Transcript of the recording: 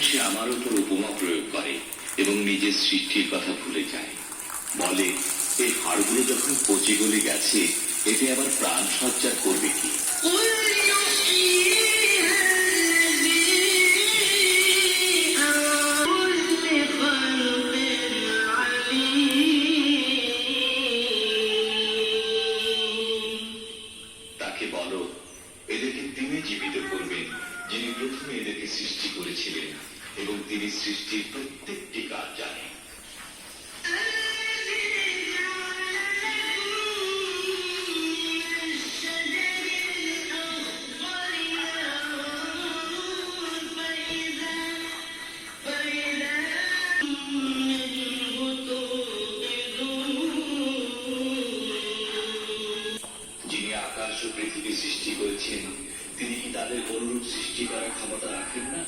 সে আমার উপর উপমা প্রয়োগ করে এবং নিজের সৃষ্টির কথা ভুলে যায়। বলে, এই হাড়গুলো যখন পচে গলে গেছে, এতে আবার প্রাণ সঞ্চার করবে কি? তাকে বলো, এদেরকে তিনি জীবিত করবেন, যিনি প্রথমে এদেরকে সৃষ্টি করেছিলেন এবং তিনি সৃষ্টির প্রত্যেকটি কাজ জানেন। যিনি আকাশ ও পৃথিবী সৃষ্টি করেছেন, তিনি কি তাদের অনুরূপ সৃষ্টি করার ক্ষমতা রাখেন না?